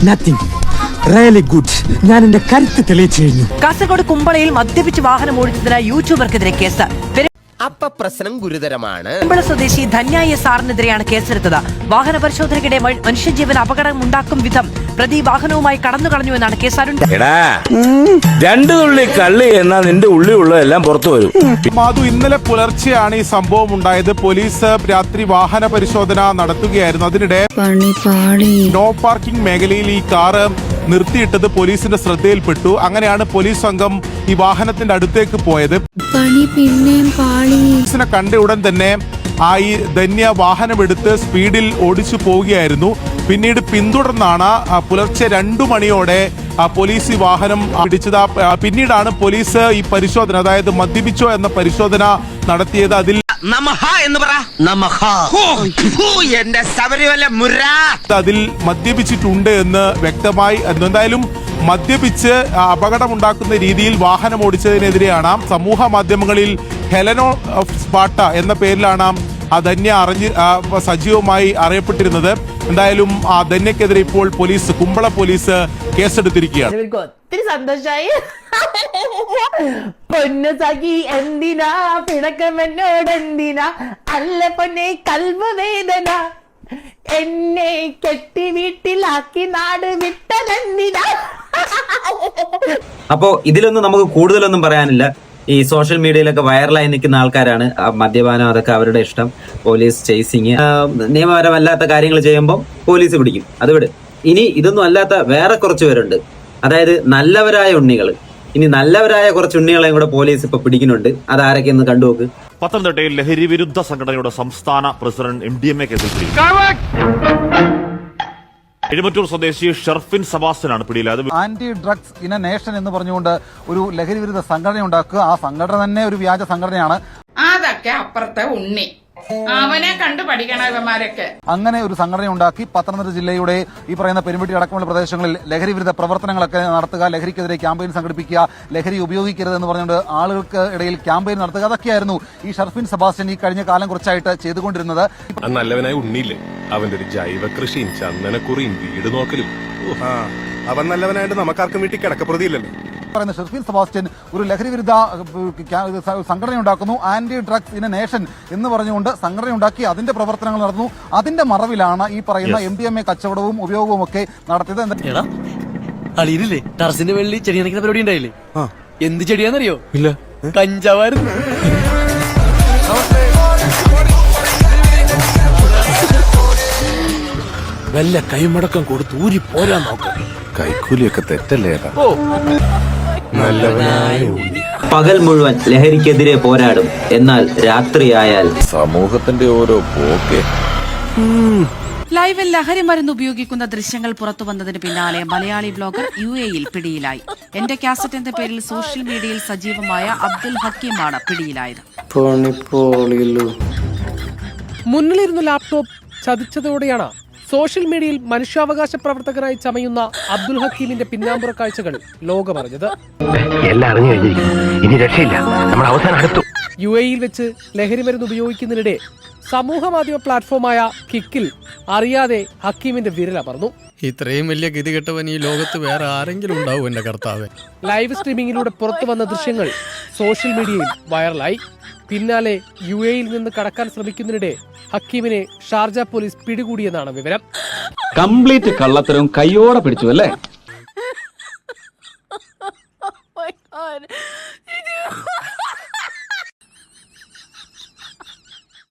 Nothing really good. ഞാൻ എന്റെ കരുത്ത് തെളിയിച്ചു കഴിഞ്ഞു. കാസർഗോഡ് കുമ്പളയിൽ മദ്യപിച്ച് വാഹനം ഓടിച്ചതിന് യൂട്യൂബർക്കെതിരെ കേസ്. അപ്പ പ്രശ്നം ഗുരുതരമാണ്. കുമ്പള സ്വദേശി ധന്യായ സാറിനെതിരെയാണ് കേസെടുത്തത്. വാഹന പരിശോധനയ്ക്കിടെ മനുഷ്യജീവൻ അപകടമുണ്ടാക്കും വിധം പ്രതി വാഹനവുമായി കടന്നു കളഞ്ഞുവെന്നാണ് കേസ്. രണ്ടു തുള്ളി കള്ളി എന്നാ നിന്റെ ഉള്ളിലുള്ളതെല്ലാം പുറത്തു വരും. മാധു, ഇന്നലെ പുലർച്ചെയാണ് ഈ സംഭവം ഉണ്ടായത്. പോലീസ് രാത്രി വാഹന പരിശോധന നടത്തുകയായിരുന്നു. അതിനിടെ നോ പാർക്കിംഗ് മേഖലയിൽ ഈ കാറ് നിർത്തിയിട്ടത് പോലീസിന്റെ ശ്രദ്ധയിൽപ്പെട്ടു. അങ്ങനെയാണ് പോലീസ് സംഘം ഈ വാഹനത്തിന്റെ അടുത്തേക്ക് പോയത്. പോലീസിനെ കണ്ട ഉടൻ തന്നെ ഈ ധന്യ വാഹനമെടുത്ത് സ്പീഡിൽ ഓടിച്ചു പോവുകയായിരുന്നു. പിന്നീട് പിന്തുടർന്നാണ് പുലർച്ചെ 2 മണിയോടെ പോലീസ് ഈ വാഹനം പിടിച്ചത്. പിന്നീടാണ് പോലീസ് ഈ പരിശോധന, അതായത് മദ്യപിച്ചോ എന്ന പരിശോധന നടത്തിയത്. അതിൽ അതിൽ മദ്യപിച്ചിട്ടുണ്ട് എന്ന് വ്യക്തമായി. എന്തായാലും മദ്യപിച്ച് അപകടമുണ്ടാക്കുന്ന രീതിയിൽ വാഹനം ഓടിച്ചതിനെതിരെയാണ് സമൂഹ മാധ്യമങ്ങളിൽ ഹെലനോ സ്പാട്ട എന്ന പേരിലാണ് ആ ധന്യ സജീവമായി അറിയപ്പെട്ടിരുന്നത്. എന്തായാലും ആ ധന്യക്കെതിരെ ഇപ്പോൾ കുമ്പള പോലീസ് കേസെടുത്തിരിക്കുകയാണ്. ഒത്തിരി സന്തോഷായി. പൊന്നു സഖി എന്തിനാ പിണക്കമെന്നോട് എന്തിനാ, അല്ല പൊന്നെ കൽവവേദന, എന്നെ കെട്ടി വീട്ടിലാക്കി നാട് വിട്ടതെന്തിനാ. അപ്പോ ഇതിലൊന്നും നമുക്ക് കൂടുതലൊന്നും പറയാനില്ല. ഈ സോഷ്യൽ മീഡിയയിലൊക്കെ വൈറലായി നിൽക്കുന്ന ആൾക്കാരാണ്. മദ്യപാനം അതൊക്കെ അവരുടെ ഇഷ്ടം. പോലീസ് ചേസിങ്, നിയമപരമല്ലാത്ത കാര്യങ്ങൾ ചെയ്യുമ്പോൾ പോലീസ് പിടിക്കും, അത് വിട്. ഇനി ഇതൊന്നും അല്ലാത്ത വേറെ കുറച്ച് പേരുണ്ട്, അതായത് നല്ലവരായ ഉണ്ണികൾ. ഇനി നല്ലവരായ കുറച്ച് ഉണ്ണികളെയും കൂടെ പോലീസ് ഇപ്പൊ പിടിക്കുന്നുണ്ട്. അതാരൊക്കെയെന്ന് കണ്ടുനോക്ക്. പത്തനംതിട്ടയിൽ ലഹരി വിരുദ്ധ സംഘടനയുടെ സംസ്ഥാന പ്രസിഡന്റ് MDMA കേസിൽ എഴുമറ്റൂർ സ്വദേശി ഷെർഫിൻ സെബാസ്റ്റ്യനാണ് പിടിയിലായത്. Anti drugs in a nation എന്ന് പറഞ്ഞുകൊണ്ട് ഒരു ലഹരി വിരുദ്ധ സംഘടന ഉണ്ടാക്കുക. ആ സംഘടന തന്നെ ഒരു വ്യാജ സംഘടനയാണ്. അതൊക്കെ അപ്പുറത്തെ ഉണ്ണി, അവനെ കണ്ടു പഠിക്കണം ഇവന്മാരൊക്കെ. അങ്ങനെ ഒരു സംഘടന ഉണ്ടാക്കി പത്തനംതിട്ട ജില്ലയുടെ ഈ പറയുന്ന പെരുമ്പട്ടി അടക്കമുള്ള പ്രദേശങ്ങളിൽ ലഹരി വിരുദ്ധ പ്രവർത്തനങ്ങളൊക്കെ നടത്തുക, ലഹരിക്കെതിരെ ക്യാമ്പയിൻ സംഘടിപ്പിക്കുക, ലഹരി ഉപയോഗിക്കരുതെന്ന് പറഞ്ഞുകൊണ്ട് ആളുകൾക്ക് ഇടയിൽ ക്യാമ്പയിൻ നടത്തുക. അതൊക്കെയായിരുന്നു ഈ ഷെർഫിൻ സെബാസ്റ്റ്യൻ ഈ കഴിഞ്ഞ കാലം കുറച്ചായിട്ട് ചെയ്തുകൊണ്ടിരുന്നത്. നല്ലവനായ ഉണ്ണിയില്ലേ, അവന്റെ ഒരു ജൈവ കൃഷിയും ചന്ദനക്കുറിയും വീട് നോക്കലും. അവൻ നല്ലവനായിട്ട് നമുക്കാർക്കും വീട്ടിൽ കിടക്കപ്രതിയില്ലല്ലോ. പറയുന്ന ഷെർഫിൻ സെബാസ്റ്റ്യൻ ഒരു ലഹരി വിരുദ്ധ സംഘടന ഉണ്ടാക്കുന്നു, anti drugs in a nation എന്ന് പറഞ്ഞുകൊണ്ട് സംഘടന ഉണ്ടാക്കി അതിന്റെ പ്രവർത്തനങ്ങൾ നടന്നു. അതിന്റെ മറവിലാണ് ഈ പറയുന്ന MDMA കച്ചവടവും ഉപയോഗവും ഒക്കെ നടത്തിയത്. അളിയില്ലേ ടെറസിന്റെ വെള്ളി ചെടി നനയ്ക്കുന്ന പരിപാടി ഉണ്ടായില്ലേ? എന്ത് ചെടിയാന്നറിയോ? ഇല്ല, കഞ്ചാവായിരുന്നു. വല്ല കൈമടക്കം കൊടുത്ത് ഊരി പോരാൻ നോക്കാം. കൈക്കൂലിയൊക്കെ തെറ്റല്ലേ? പകൽ മുഴുവൻ ലഹരിക്കെതിരെ പോരാടും, എന്നാൽ രാത്രിയായാൽ സമൂഹത്തിന്റെ ഓരോ പോക്കെ. ലൈവിൽ ലഹരി മരുന്ന് ഉപയോഗിക്കുന്ന ദൃശ്യങ്ങൾ പുറത്തു വന്നതിന് പിന്നാലെ മലയാളി ബ്ലോഗർ UAEയിൽ പിടിയിലായി. എന്റെ കാസറ്റ് എന്ന പേരിൽ സോഷ്യൽ മീഡിയയിൽ സജീവമായ അബ്ദുൽ ഹക്കീമാണ് പിടിയിലായത്. മുന്നിലിരുന്ന ലാപ്ടോപ്പ് ചതിച്ചതോടെയാണ് സോഷ്യൽ മീഡിയയിൽ മനുഷ്യാവകാശ പ്രവർത്തകനായി ചമയുന്ന അബ്ദുൽ ഹക്കീമിന്റെ പിന്നാമ്പുറ കാഴ്ചകൾ ലോകമറിഞ്ഞത്. UAEയിൽ വെച്ച് ലഹരി മരുന്ന് ഉപയോഗിക്കുന്നതിനിടെ സമൂഹ മാധ്യമ പ്ലാറ്റ്ഫോമായ കിക്കിൽ അറിയാതെ ഹക്കീമിന്റെ വിരലമർന്നു. ഇത്രയും വലിയ ഗതികെട്ടവൻ ഈ ലോകത്ത് വേറെ ആരെങ്കിലും ഉണ്ടാവും എന്റെ കർത്താവേ. ലൈവ് സ്ട്രീമിംഗിലൂടെ പുറത്തു വന്ന ദൃശ്യങ്ങൾ സോഷ്യൽ മീഡിയയിൽ വൈറലായി. പിന്നാലെ UAEയിൽ നിന്ന് കടക്കാൻ ശ്രമിക്കുന്നതിനിടെ ഹക്കീമിനെ ഷാർജ പോലീസ് പിടികൂടിയെന്നാണ് വിവരം. കംപ്ലീറ്റ് കള്ളത്തരവും കയ്യോടെ പിടിച്ചു അല്ലേ?